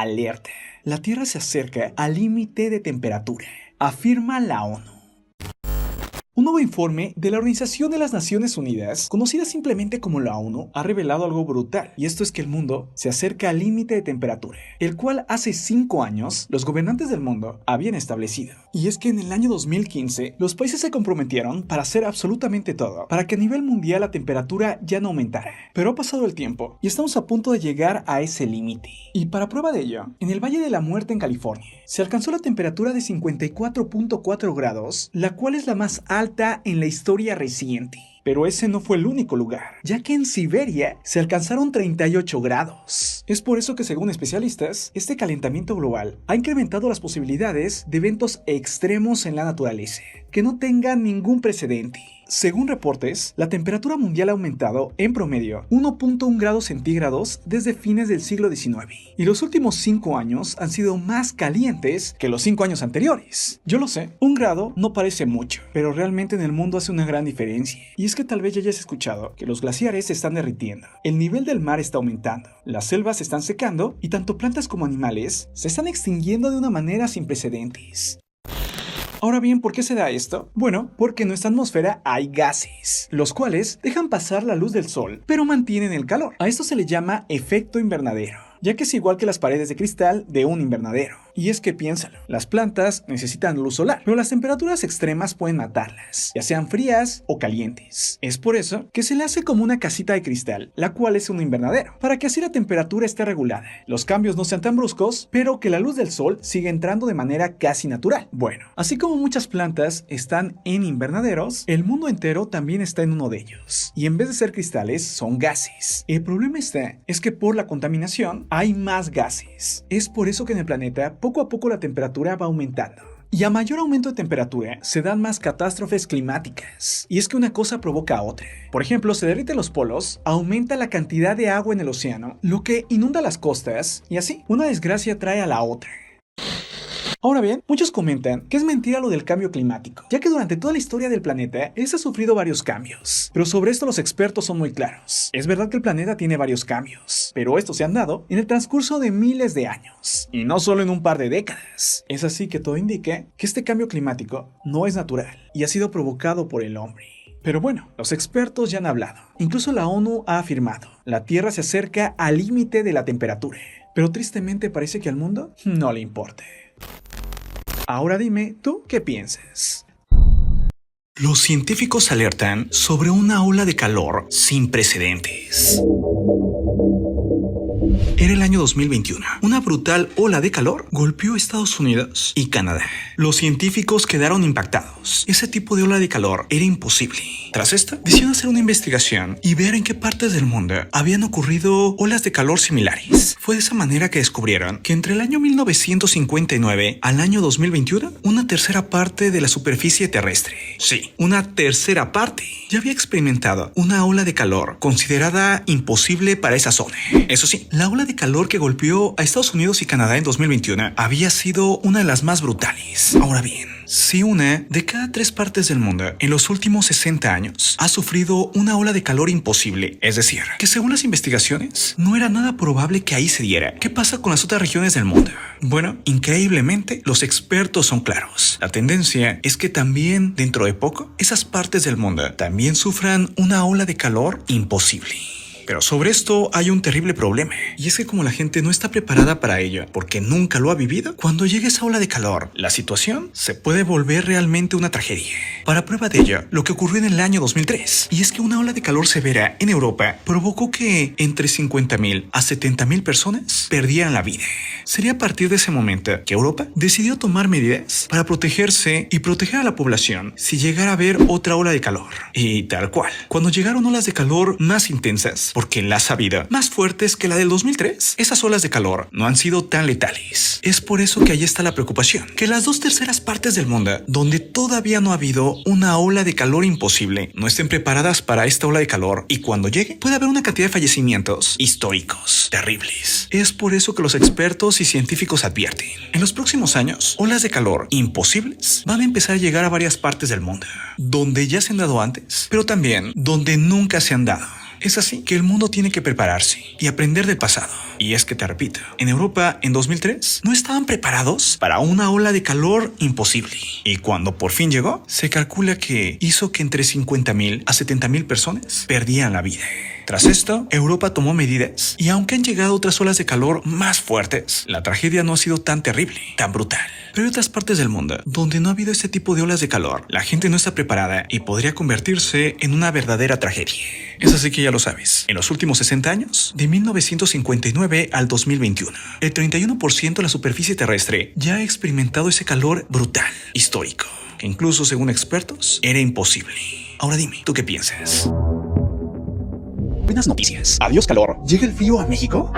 Alerta. La Tierra se acerca al límite de temperatura, afirma la ONU. Un nuevo informe de la Organización de las Naciones Unidas, conocida simplemente como la ONU, ha revelado algo brutal, y esto es que el mundo se acerca al límite de temperatura, el cual hace 5 años los gobernantes del mundo habían establecido. Y es que en el año 2015 los países se comprometieron para hacer absolutamente todo para que a nivel mundial la temperatura ya no aumentara. Pero ha pasado el tiempo y estamos a punto de llegar a ese límite. Y para prueba de ello, en el Valle de la Muerte en California, se alcanzó la temperatura de 54.4 grados, la cual es la más alta en la historia reciente. Pero ese no fue el único lugar, ya que en Siberia se alcanzaron 38 grados. Es por eso que, según especialistas, este calentamiento global ha incrementado las posibilidades de eventos extremos en la naturaleza, que no tengan ningún precedente. Según reportes, la temperatura mundial ha aumentado, en promedio, 1.1 grados centígrados desde fines del siglo XIX, y los últimos 5 años han sido más calientes que los 5 años anteriores. Yo lo sé, 1 grado no parece mucho, pero realmente en el mundo hace una gran diferencia. Y es que tal vez ya hayas escuchado que los glaciares se están derritiendo, el nivel del mar está aumentando, las selvas se están secando y tanto plantas como animales se están extinguiendo de una manera sin precedentes. Ahora bien, ¿por qué se da esto? Bueno, porque en nuestra atmósfera hay gases, los cuales dejan pasar la luz del sol, pero mantienen el calor. A esto se le llama efecto invernadero, ya que es igual que las paredes de cristal de un invernadero. Y es que piénsalo, las plantas necesitan luz solar, pero las temperaturas extremas pueden matarlas, ya sean frías o calientes. Es por eso que se le hace como una casita de cristal, la cual es un invernadero, para que así la temperatura esté regulada, los cambios no sean tan bruscos, pero que la luz del sol siga entrando de manera casi natural. Bueno, así como muchas plantas están en invernaderos, el mundo entero también está en uno de ellos, y en vez de ser cristales, son gases. El problema es que por la contaminación hay más gases. Es por eso que en el planeta poco a poco la temperatura va aumentando. Y a mayor aumento de temperatura se dan más catástrofes climáticas. Y es que una cosa provoca a otra. Por ejemplo, se derriten los polos, aumenta la cantidad de agua en el océano, lo que inunda las costas, y así, una desgracia trae a la otra. Ahora bien, muchos comentan que es mentira lo del cambio climático, ya que durante toda la historia del planeta, ha sufrido varios cambios. Pero sobre esto los expertos son muy claros. Es verdad que el planeta tiene varios cambios, pero estos se han dado en el transcurso de miles de años, y no solo en un par de décadas. Es así que todo indica que este cambio climático no es natural, y ha sido provocado por el hombre. Pero bueno, los expertos ya han hablado. Incluso la ONU ha afirmado, la Tierra se acerca al límite de la temperatura. Pero tristemente parece que al mundo no le importa. Ahora dime, ¿tú qué piensas? Los científicos alertan sobre una ola de calor sin precedentes. Era el año 2021. Una brutal ola de calor golpeó Estados Unidos y Canadá. Los científicos quedaron impactados. Ese tipo de ola de calor era imposible. Tras esta, decidieron hacer una investigación y ver en qué partes del mundo habían ocurrido olas de calor similares. Fue de esa manera que descubrieron que entre el año 1959 al año 2021, una tercera parte de la superficie terrestre, sí, una tercera parte, ya había experimentado una ola de calor considerada imposible para esa zona. Eso sí, la ola de calor que golpeó a Estados Unidos y Canadá en 2021 había sido una de las más brutales. Ahora bien, si una de cada 3 partes del mundo en los últimos 60 años ha sufrido una ola de calor imposible, es decir, que según las investigaciones no era nada probable que ahí se diera, ¿qué pasa con las otras regiones del mundo? Bueno, increíblemente los expertos son claros. La tendencia es que también dentro de poco esas partes del mundo también sufran una ola de calor imposible. Pero sobre esto hay un terrible problema, y es que como la gente no está preparada para ello, porque nunca lo ha vivido, cuando llegue esa ola de calor, la situación se puede volver realmente una tragedia. Para prueba de ello, lo que ocurrió en el año 2003, y es que una ola de calor severa en Europa provocó que entre 50.000 a 70.000 personas perdieran la vida. Sería a partir de ese momento que Europa decidió tomar medidas para protegerse y proteger a la población si llegara a haber otra ola de calor. Y tal cual, cuando llegaron olas de calor más intensas, porque las ha habido más fuertes que la del 2003, esas olas de calor no han sido tan letales. Es por eso que ahí está la preocupación, que las 2/3 partes del mundo donde todavía no ha habido una ola de calor imposible no estén preparadas para esta ola de calor, y cuando llegue puede haber una cantidad de fallecimientos históricos terribles. Es por eso que los expertos y científicos advierten, en los próximos años, olas de calor imposibles van a empezar a llegar a varias partes del mundo, donde ya se han dado antes, pero también donde nunca se han dado. Es así que el mundo tiene que prepararse y aprender del pasado. Y es que te repito, en Europa en 2003 no estaban preparados para una ola de calor imposible. Y cuando por fin llegó, se calcula que hizo que entre 50.000 a 70.000 personas perdían la vida. Tras esto, Europa tomó medidas y aunque han llegado otras olas de calor más fuertes, la tragedia no ha sido tan terrible, tan brutal. Pero hay otras partes del mundo donde no ha habido este tipo de olas de calor. La gente no está preparada y podría convertirse en una verdadera tragedia. Es así que ya lo sabes. En los últimos 60 años, de 1959 al 2021, el 31% de la superficie terrestre ya ha experimentado ese calor brutal, histórico, que incluso según expertos era imposible. Ahora dime, ¿tú qué piensas? Buenas noticias. Adiós calor. ¿Llega el frío a México?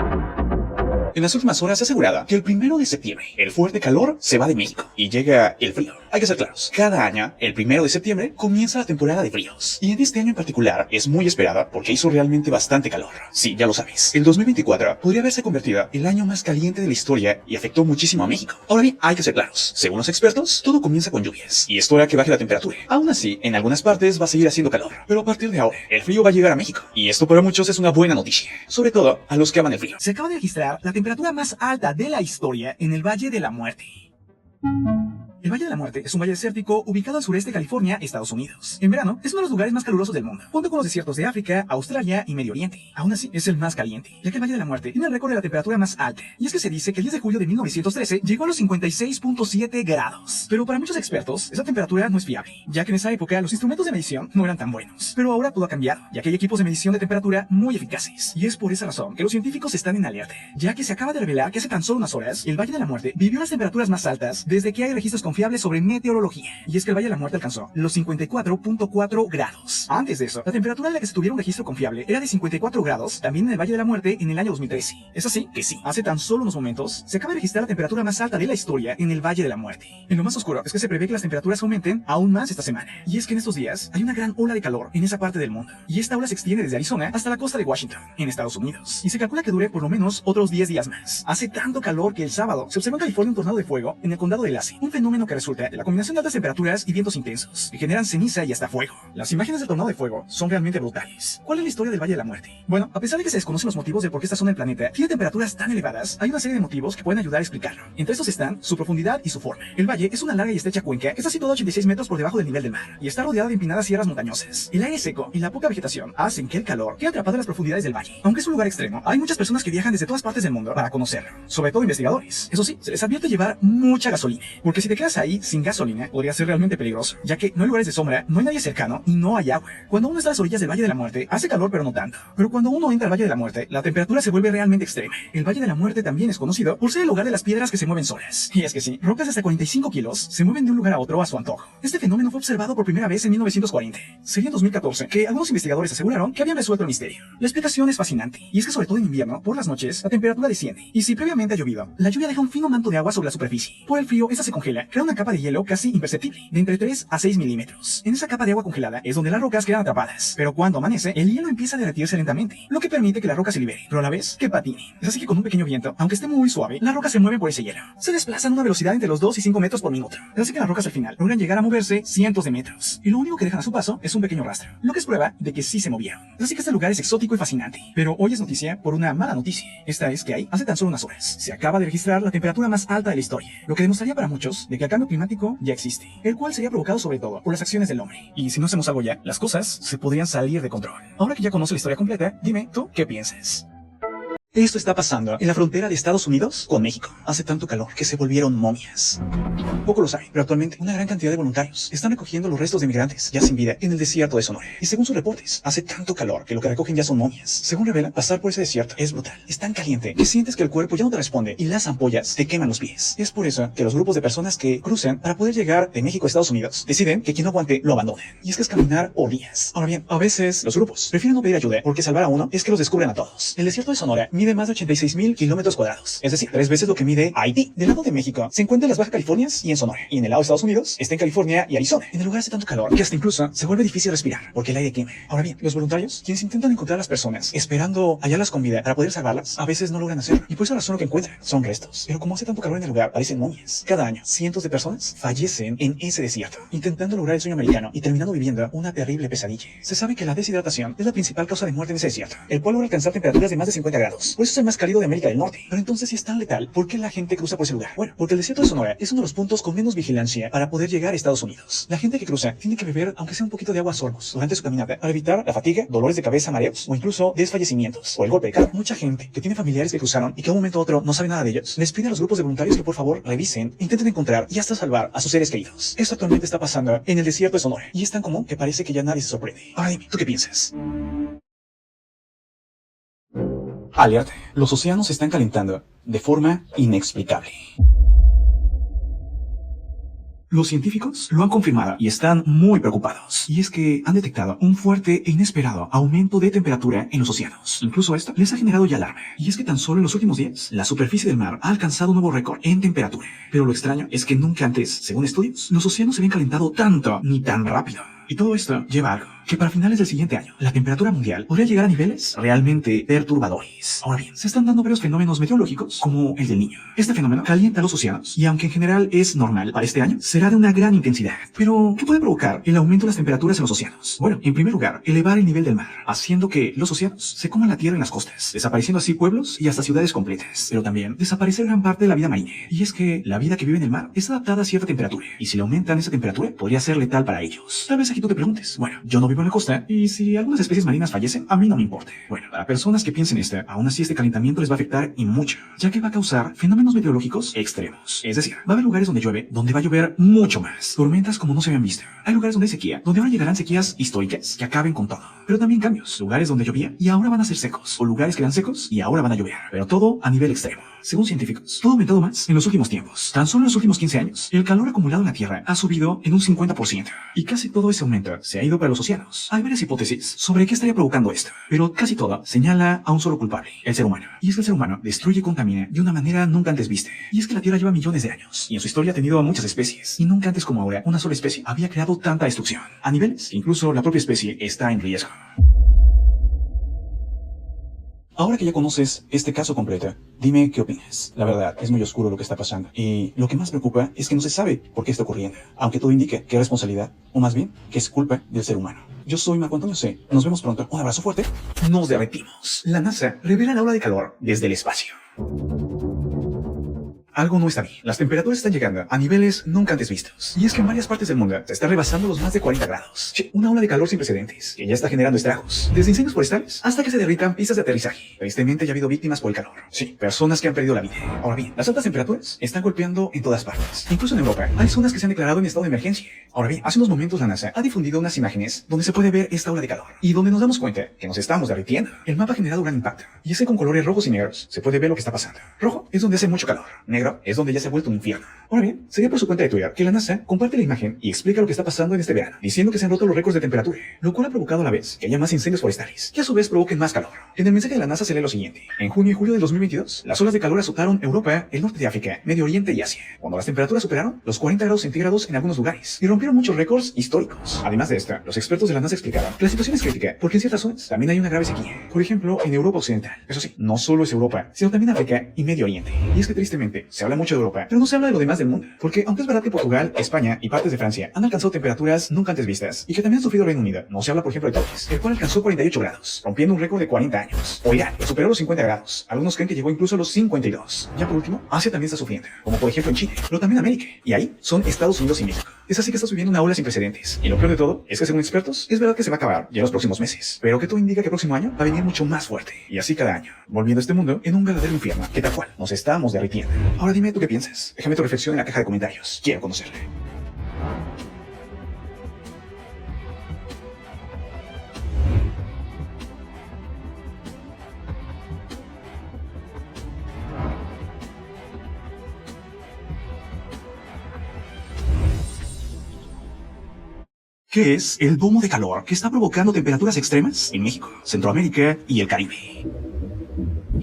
En las últimas horas se ha asegurado que el 1 de septiembre el fuerte calor se va de México y llega el frío. Hay que ser claros, cada año, el 1 de septiembre, comienza la temporada de fríos. Y en este año en particular es muy esperada porque hizo realmente bastante calor. Sí, ya lo sabes. El 2024 podría haberse convertido en el año más caliente de la historia y afectó muchísimo a México. Ahora bien, hay que ser claros. Según los expertos, todo comienza con lluvias y esto hará que baje la temperatura. Aún así, en algunas partes va a seguir haciendo calor. Pero a partir de ahora, el frío va a llegar a México. Y esto para muchos es una buena noticia. Sobre todo a los que aman el frío. Se acaba de registrar la temperatura más alta de la historia en el Valle de la Muerte. El Valle de la Muerte es un valle desértico ubicado al sureste de California, Estados Unidos. En verano, es uno de los lugares más calurosos del mundo, junto con los desiertos de África, Australia y Medio Oriente. Aún así, es el más caliente, ya que el Valle de la Muerte tiene el récord de la temperatura más alta. Y es que se dice que el 10 de julio de 1913 llegó a los 56.7 grados. Pero para muchos expertos, esa temperatura no es fiable, ya que en esa época los instrumentos de medición no eran tan buenos. Pero ahora todo ha cambiado, ya que hay equipos de medición de temperatura muy eficaces. Y es por esa razón que los científicos están en alerta, ya que se acaba de revelar que hace tan solo unas horas, el Valle de la Muerte vivió las temperaturas más altas desde que hay registros confiables sobre meteorología. Y es que el Valle de la Muerte alcanzó los 54.4 grados. Antes de eso, la temperatura en la que se tuviera un registro confiable era de 54 grados, también en el Valle de la Muerte en el año 2013. Es así que sí, hace tan solo unos momentos, se acaba de registrar la temperatura más alta de la historia en el Valle de la Muerte. En lo más oscuro es que se prevé que las temperaturas aumenten aún más esta semana. Y es que en estos días hay una gran ola de calor en esa parte del mundo. Y esta ola se extiende desde Arizona hasta la costa de Washington, en Estados Unidos. Y se calcula que dure por lo menos otros 10 días más. Hace tanto calor que el sábado se observó en California un tornado de fuego en el condado de Lacey. Un fenómeno que resulta de la combinación de altas temperaturas y vientos intensos, que generan ceniza y hasta fuego. Las imágenes del tornado de fuego son realmente brutales. ¿Cuál es la historia del Valle de la Muerte? Bueno, a pesar de que se desconocen los motivos de por qué esta zona del planeta tiene temperaturas tan elevadas, hay una serie de motivos que pueden ayudar a explicarlo. Entre estos están su profundidad y su forma. El valle es una larga y estrecha cuenca que está situada a 86 metros por debajo del nivel del mar y está rodeada de empinadas sierras montañosas. El aire seco y la poca vegetación hacen que el calor quede atrapado en las profundidades del valle. Aunque es un lugar extremo, hay muchas personas que viajan desde todas partes del mundo para conocerlo, sobre todo investigadores. Eso sí, se les advierte llevar mucha gasolina, porque si te quedas ahí sin gasolina, podría ser realmente peligroso, ya que no hay lugares de sombra, no hay nadie cercano y no hay agua. Cuando uno está a las orillas del Valle de la Muerte, hace calor pero no tanto. Pero cuando uno entra al Valle de la Muerte, la temperatura se vuelve realmente extrema. El Valle de la Muerte también es conocido por ser el lugar de las piedras que se mueven solas. Y es que sí, rocas de hasta 45 kilos se mueven de un lugar a otro a su antojo. Este fenómeno fue observado por primera vez en 1940. Sería en 2014 que algunos investigadores aseguraron que habían resuelto el misterio. La explicación es fascinante, y es que sobre todo en invierno, por las noches, la temperatura desciende. Y si previamente ha llovido, la lluvia deja un fino manto de agua sobre la superficie. Por el frío, esta se congela, crea una capa de hielo casi imperceptible, de entre 3 a 6 milímetros. En esa capa de agua congelada es donde las rocas quedan atrapadas. Pero cuando amanece, el hielo empieza a derretirse lentamente, lo que permite que la roca se libere, pero a la vez que patine. Es así que con un pequeño viento, aunque esté muy suave, las rocas se mueven por ese hielo. Se desplazan a una velocidad entre los 2 y 5 metros por minuto. Es así que las rocas al final logran llegar a moverse cientos de metros. Y lo único que dejan a su paso es un pequeño rastro, lo que es prueba de que sí se movieron. Es así que este lugar es exótico y fascinante. Pero hoy es noticia por una mala noticia. Esta es que hace tan solo unas horas se acaba de registrar la temperatura más alta de la historia, lo que demostraría para muchos de que el cambio climático ya existe, el cual sería provocado sobre todo por las acciones del hombre. Y si no hacemos algo ya, las cosas se podrían salir de control. Ahora que ya conoces la historia completa, dime, ¿tú qué piensas? Esto está pasando en la frontera de Estados Unidos con México. Hace tanto calor que se volvieron momias. Poco lo saben, pero actualmente una gran cantidad de voluntarios están recogiendo los restos de migrantes ya sin vida en el desierto de Sonora. Y según sus reportes, hace tanto calor que lo que recogen ya son momias. Según revelan, pasar por ese desierto es brutal. Es tan caliente que sientes que el cuerpo ya no te responde y las ampollas te queman los pies. Es por eso que los grupos de personas que cruzan para poder llegar de México a Estados Unidos deciden que quien no aguante lo abandonen. Y es que es caminar por días. Ahora bien, a veces los grupos prefieren no pedir ayuda porque salvar a uno es que los descubren a todos. El desierto de Sonora mide mide más de 86,000 kilómetros cuadrados, es decir, 3 veces lo que mide Haití. Del lado de México se encuentra en las Bajas Californias y en Sonora, y en el lado de Estados Unidos está en California y Arizona. En el lugar hace tanto calor que hasta incluso se vuelve difícil respirar porque el aire quema. Ahora bien, los voluntarios, quienes intentan encontrar a las personas esperando hallarlas con vida para poder salvarlas, a veces no logran hacerlo, y por esa razón lo que encuentran son restos. Pero como hace tanto calor en el lugar, parecen momias. Cada año, cientos de personas fallecen en ese desierto, intentando lograr el sueño americano y terminando viviendo una terrible pesadilla. Se sabe que la deshidratación es la principal causa de muerte en ese desierto, el cual logra alcanzar temperaturas de más de 50 grados. Por eso es el más cálido de América del Norte. Pero entonces, si es tan letal, ¿por qué la gente cruza por ese lugar? Bueno, porque el desierto de Sonora es uno de los puntos con menos vigilancia para poder llegar a Estados Unidos. La gente que cruza tiene que beber, aunque sea un poquito de agua a sorbos, durante su caminata, para evitar la fatiga, dolores de cabeza, mareos o incluso desfallecimientos o el golpe de calor. Mucha gente que tiene familiares que cruzaron y que a un momento u otro no sabe nada de ellos, les pide a los grupos de voluntarios que por favor revisen, intenten encontrar y hasta salvar a sus seres queridos. Esto actualmente está pasando en el desierto de Sonora y es tan común que parece que ya nadie se sorprende. Ahora dime, ¿tú qué piensas? Alerta. Los océanos se están calentando de forma inexplicable. Los científicos lo han confirmado y están muy preocupados. Y es que han detectado un fuerte e inesperado aumento de temperatura en los océanos. Incluso esto les ha generado ya alarma. Y es que tan solo en los últimos días, la superficie del mar ha alcanzado un nuevo récord en temperatura. Pero lo extraño es que nunca antes, según estudios, los océanos se habían calentado tanto ni tan rápido. Y todo esto lleva a algo, que para finales del siguiente año, la temperatura mundial podría llegar a niveles realmente perturbadores. Ahora bien, se están dando varios fenómenos meteorológicos, como el del Niño. Este fenómeno calienta los océanos, y aunque en general es normal para este año, será de una gran intensidad. Pero, ¿qué puede provocar el aumento de las temperaturas en los océanos? Bueno, en primer lugar, elevar el nivel del mar, haciendo que los océanos se coman la tierra en las costas, desapareciendo así pueblos y hasta ciudades completas. Pero también desaparecer gran parte de la vida marina. Y es que la vida que vive en el mar es adaptada a cierta temperatura, y si le aumentan esa temperatura, podría ser letal para ellos. Tal vez aquí tú te preguntes, bueno, yo no vivo en la costa, y si algunas especies marinas fallecen, a mí no me importa. Bueno, para personas que piensen esto, aún así este calentamiento les va a afectar y mucho, ya que va a causar fenómenos meteorológicos extremos. Es decir, va a haber lugares donde llueve, donde va a llover mucho más. Tormentas como no se habían visto. Hay lugares donde hay sequía, donde ahora llegarán sequías históricas que acaben con todo. Pero también cambios. Lugares donde llovía y ahora van a ser secos. O lugares que eran secos y ahora van a llover. Pero todo a nivel extremo. Según científicos, todo ha aumentado más en los últimos tiempos. Tan solo en los últimos 15 años, el calor acumulado en la Tierra ha subido en un 50%. Y casi todo ese aumento se ha ido para los océanos. Hay varias hipótesis sobre qué estaría provocando esto, pero casi todo señala a un solo culpable, el ser humano. Y es que el ser humano destruye y contamina de una manera nunca antes vista. Y es que la Tierra lleva millones de años, y en su historia ha tenido a muchas especies. Y nunca antes como ahora, una sola especie había creado tanta destrucción. A niveles, incluso la propia especie está en riesgo. Ahora que ya conoces este caso completo, dime qué opinas. La verdad, es muy oscuro lo que está pasando. Y lo que más preocupa es que no se sabe por qué está ocurriendo. Aunque todo indique que es responsabilidad, o más bien, que es culpa del ser humano. Yo soy Marco Antonio C. Nos vemos pronto. Un abrazo fuerte. Nos derretimos. La NASA revela la ola de calor desde el espacio. Algo no está bien. Las temperaturas están llegando a niveles nunca antes vistos. Y es que en varias partes del mundo se está rebasando los más de 40 grados. Che, una ola de calor sin precedentes, que ya está generando estragos. Desde incendios forestales hasta que se derritan pistas de aterrizaje. Tristemente ya ha habido víctimas por el calor. Sí, personas que han perdido la vida. Ahora bien, las altas temperaturas están golpeando en todas partes. Incluso en Europa hay zonas que se han declarado en estado de emergencia. Ahora bien, hace unos momentos la NASA ha difundido unas imágenes donde se puede ver esta ola de calor. Y donde nos damos cuenta que nos estamos derritiendo. El mapa ha generado gran impacto. Y es que con colores rojos y negros se puede ver lo que está pasando. Rojo es donde hace mucho calor. Negro es donde ya se ha vuelto un infierno. Ahora bien, sería por su cuenta de Twitter que la NASA comparte la imagen y explica lo que está pasando en este verano, diciendo que se han roto los récords de temperatura, lo cual ha provocado a la vez que haya más incendios forestales, que a su vez provoquen más calor. En el mensaje de la NASA se lee lo siguiente: en junio y julio de 2022, las olas de calor azotaron Europa, el norte de África, Medio Oriente y Asia, cuando las temperaturas superaron los 40 grados centígrados en algunos lugares, y rompieron muchos récords históricos. Además de esto, los expertos de la NASA explicaron que la situación es crítica, porque en ciertas zonas también hay una grave sequía, por ejemplo, en Europa Occidental. Eso sí, no solo es Europa, sino también África y Medio Oriente. Y es que tristemente, se habla mucho de Europa, pero no se habla de lo demás del mundo, porque aunque es verdad que Portugal, España y partes de Francia han alcanzado temperaturas nunca antes vistas, y que también han sufrido Reino Unido, no se habla por ejemplo de Túnez, el cual alcanzó 48 grados, rompiendo un récord de 40 años, o Irán, que superó los 50 grados, algunos creen que llegó incluso a los 52. Ya por último, Asia también está sufriendo, como por ejemplo en Chile, pero también América, y ahí son Estados Unidos y México. Es así que está subiendo una ola sin precedentes, y lo peor de todo es que según expertos, es verdad que se va a acabar ya en los próximos meses, pero que todo indica que el próximo año va a venir mucho más fuerte, y así cada año, volviendo este mundo en un verdadero infierno, que tal cual nos estamos derritiendo. Ahora dime tú qué piensas, déjame tu reflexión en la caja de comentarios, quiero conocerla. ¿Qué es el domo de calor que está provocando temperaturas extremas en México, Centroamérica y el Caribe?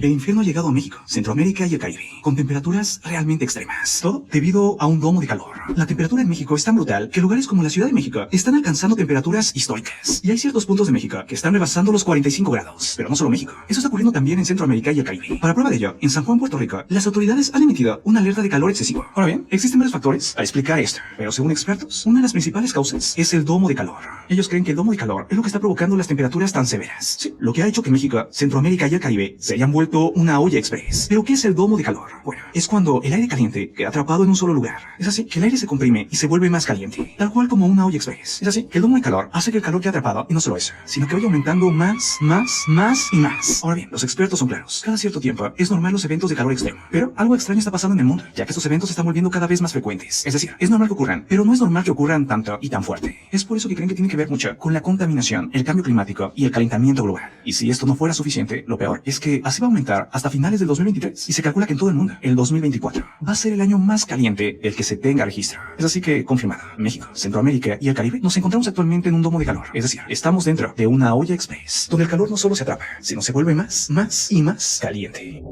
El infierno ha llegado a México, Centroamérica y el Caribe, con temperaturas realmente extremas. Todo debido a un domo de calor. La temperatura en México es tan brutal que lugares como la Ciudad de México están alcanzando temperaturas históricas. Y hay ciertos puntos de México que están rebasando los 45 grados. Pero no solo México. Eso está ocurriendo también en Centroamérica y el Caribe. Para prueba de ello, en San Juan, Puerto Rico, las autoridades han emitido una alerta de calor excesivo. Ahora bien, existen varios factores para explicar esto. Pero según expertos, una de las principales causas es el domo de calor. Ellos creen que el domo de calor es lo que está provocando las temperaturas tan severas. Sí, lo que ha hecho que México, Centroamérica y el Caribe se hayan vuelto una olla express. ¿Pero qué es el domo de calor? Bueno, es cuando el aire caliente queda atrapado en un solo lugar. Es así que el aire se comprime y se vuelve más caliente, tal cual como una olla express. Es así que el domo de calor hace que el calor quede atrapado y no solo eso, sino que vaya aumentando más y más. Ahora bien, los expertos son claros. Cada cierto tiempo es normal los eventos de calor extremo, pero algo extraño está pasando en el mundo, ya que estos eventos se están volviendo cada vez más frecuentes. Es decir, es normal que ocurran, pero no es normal que ocurran tanto y tan fuerte. Es por eso que creen que tiene que ver mucho con la contaminación, el cambio climático y el calentamiento global. Y si esto no fuera suficiente, lo peor es que así va a aumentar hasta finales del 2023 y se calcula que en todo el mundo, el 2024, va a ser el año más caliente del que se tenga registro. Es así que, confirmado, México, Centroamérica y el Caribe nos encontramos actualmente en un domo de calor. Es decir, estamos dentro de una olla express, donde el calor no solo se atrapa, sino se vuelve más y más caliente.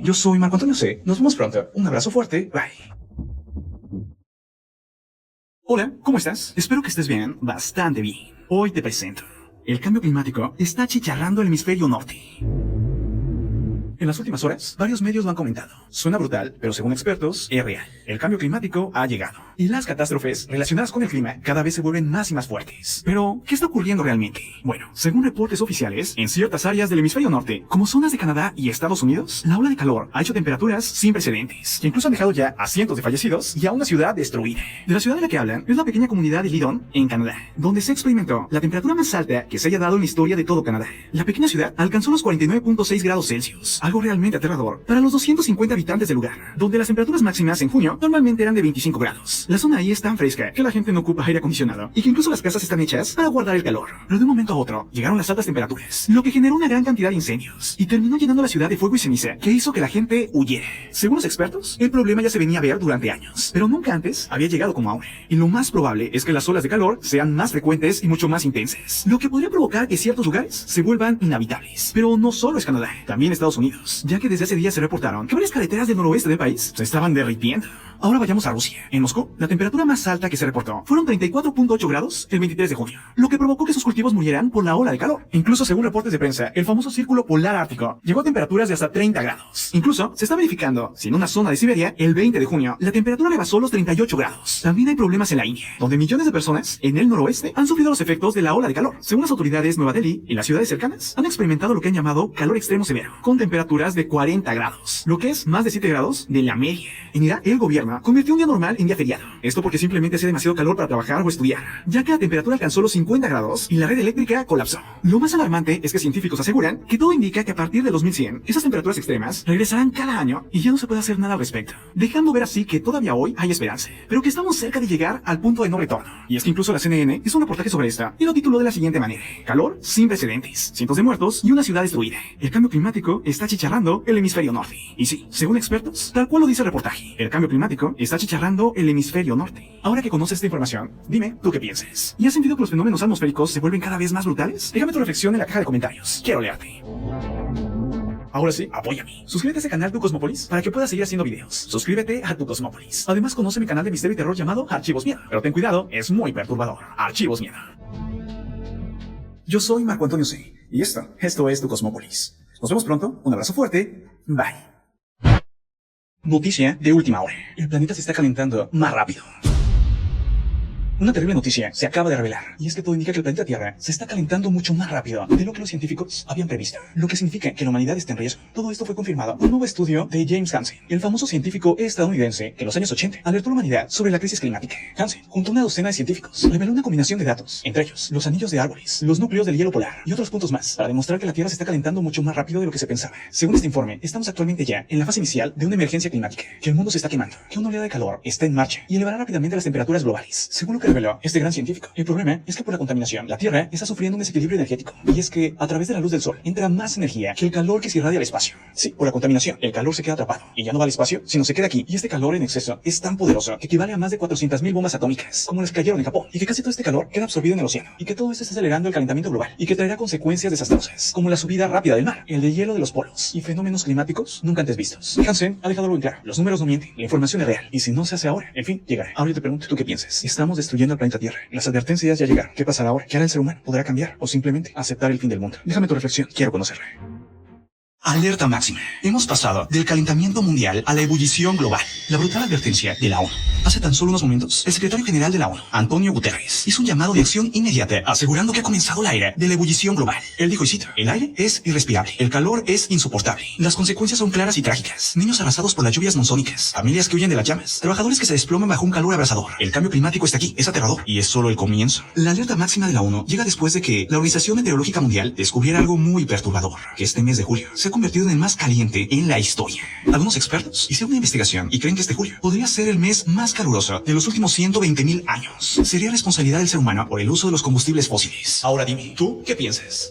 Yo soy Marco Antonio C. Nos vemos pronto. Un abrazo fuerte. Bye. Hola, ¿cómo estás? Espero que estés bien, bastante bien. Hoy te presento. El cambio climático está achicharrando el hemisferio norte. En las últimas horas, varios medios lo han comentado. Suena brutal, pero según expertos, es real. El cambio climático ha llegado. Y las catástrofes relacionadas con el clima cada vez se vuelven más y más fuertes. Pero, ¿qué está ocurriendo realmente? Bueno, según reportes oficiales, en ciertas áreas del hemisferio norte, como zonas de Canadá y Estados Unidos, la ola de calor ha hecho temperaturas sin precedentes, que incluso han dejado ya a cientos de fallecidos y a una ciudad destruida. De la ciudad de la que hablan es la pequeña comunidad de Lidon, en Canadá, donde se experimentó la temperatura más alta que se haya dado en la historia de todo Canadá. La pequeña ciudad alcanzó los 49.6 grados Celsius, algo realmente aterrador para los 250 habitantes del lugar, donde las temperaturas máximas en junio normalmente eran de 25 grados. La zona ahí es tan fresca que la gente no ocupa aire acondicionado y que incluso las casas están hechas para guardar el calor. Pero de un momento a otro llegaron las altas temperaturas, lo que generó una gran cantidad de incendios y terminó llenando la ciudad de fuego y ceniza, que hizo que la gente huyera. Según los expertos, el problema ya se venía a ver durante años, pero nunca antes había llegado como ahora. Y lo más probable es que las olas de calor sean más frecuentes y mucho más intensas, lo que podría provocar que ciertos lugares se vuelvan inhabitables. Pero no solo es Canadá, también Estados Unidos, ya que desde hace días se reportaron que varias carreteras del noroeste del país se estaban derritiendo. Ahora vayamos a Rusia. En Moscú, la temperatura más alta que se reportó fueron 34.8 grados el 23 de junio, lo que provocó que sus cultivos murieran por la ola de calor. Incluso según reportes de prensa, el famoso círculo polar ártico llegó a temperaturas de hasta 30 grados. Incluso se está verificando si en una zona de Siberia, el 20 de junio, la temperatura rebasó los 38 grados. También hay problemas en la India, donde millones de personas en el noroeste han sufrido los efectos de la ola de calor. Según las autoridades, Nueva Delhi y las ciudades cercanas han experimentado lo que han llamado calor extremo severo, con temperaturas de 40 grados, lo que es más de 7 grados de la media. En Irak, el gobierno convirtió un día normal en día feriado. Esto porque simplemente hacía demasiado calor para trabajar o estudiar, ya que la temperatura alcanzó los 50 grados y la red eléctrica colapsó. Lo más alarmante es que científicos aseguran que todo indica que a partir de 2100, esas temperaturas extremas regresarán cada año y ya no se puede hacer nada al respecto, dejando ver así que todavía hoy hay esperanza, pero que estamos cerca de llegar al punto de no retorno. Y es que incluso la CNN hizo un reportaje sobre esta y lo tituló de la siguiente manera: calor sin precedentes, cientos de muertos y una ciudad destruida. El cambio climático está chicharrando el hemisferio norte. Y sí, según expertos, tal cual lo dice el reportaje, el cambio climático está chicharrando el hemisferio norte. Ahora que conoces esta información, dime tú qué piensas. ¿Y has sentido que los fenómenos atmosféricos se vuelven cada vez más brutales? Déjame tu reflexión en la caja de comentarios. Quiero leerte. Ahora sí, apóyame. Suscríbete a este canal Tu Cosmópolis para que puedas seguir haciendo videos. Suscríbete a Tu Cosmópolis. Además, conoce mi canal de misterio y terror llamado Archivos Miedo. Pero ten cuidado, es muy perturbador. Archivos Miedo. Yo soy Marco Antonio C. Y esto es Tu Cosmópolis. Nos vemos pronto. Un abrazo fuerte. Bye. Noticia de última hora. El planeta se está calentando más rápido. Una terrible noticia se acaba de revelar, y es que todo indica que el planeta Tierra se está calentando mucho más rápido de lo que los científicos habían previsto, lo que significa que la humanidad está en riesgo. Todo esto fue confirmado por un nuevo estudio de James Hansen, el famoso científico estadounidense que en los años 80 alertó a la humanidad sobre la crisis climática. Hansen, junto a una docena de científicos, reveló una combinación de datos, entre ellos los anillos de árboles, los núcleos del hielo polar y otros puntos más, para demostrar que la Tierra se está calentando mucho más rápido de lo que se pensaba. Según este informe, estamos actualmente ya en la fase inicial de una emergencia climática, que el mundo se está quemando, que una oleada de calor está en marcha y elevará rápidamente las temperaturas globales. Según lo que reveló este gran científico. El problema es que por la contaminación, la Tierra está sufriendo un desequilibrio energético. Y es que a través de la luz del sol entra más energía que el calor que se irradia al espacio. Sí, por la contaminación, el calor se queda atrapado y ya no va al espacio, sino se queda aquí. Y este calor en exceso es tan poderoso que equivale a más de 400.000 bombas atómicas, como las que cayeron en Japón. Y que casi todo este calor queda absorbido en el océano. Y que todo esto está acelerando el calentamiento global. Y que traerá consecuencias desastrosas, como la subida rápida del mar, el de hielo de los polos y fenómenos climáticos nunca antes vistos. Hansen ha dejado algo en claro. Los números no mienten, la información es real. Y si no se hace ahora, en fin, llegará. Ahora yo te pregunto, ¿tú qué piensas? Estamos destruyendo el planeta Tierra. Las advertencias ya llegaron. ¿Qué pasará ahora? ¿Qué hará el ser humano? ¿Podrá cambiar? ¿O simplemente aceptar el fin del mundo? Déjame tu reflexión. Quiero conocerla. Alerta máxima. Hemos pasado del calentamiento mundial a la ebullición global. La brutal advertencia de la ONU. Hace tan solo unos momentos, el secretario general de la ONU, Antonio Guterres, hizo un llamado de acción inmediata, asegurando que ha comenzado la era de la ebullición global. Él dijo, y cito, el aire es irrespirable, el calor es insoportable. Las consecuencias son claras y trágicas. Niños arrasados por las lluvias monzónicas, familias que huyen de las llamas, trabajadores que se desploman bajo un calor abrasador. El cambio climático está aquí, es aterrador, y es solo el comienzo. La alerta máxima de la ONU llega después de que la Organización Meteorológica Mundial descubriera algo muy perturbador, que este mes de julio se ha convertido en el más caliente en la historia. Algunos expertos hicieron una investigación y creen que este julio podría ser el mes más caluroso de los últimos 120.000 años. Sería responsabilidad del ser humano por el uso de los combustibles fósiles. Ahora dime, ¿tú qué piensas?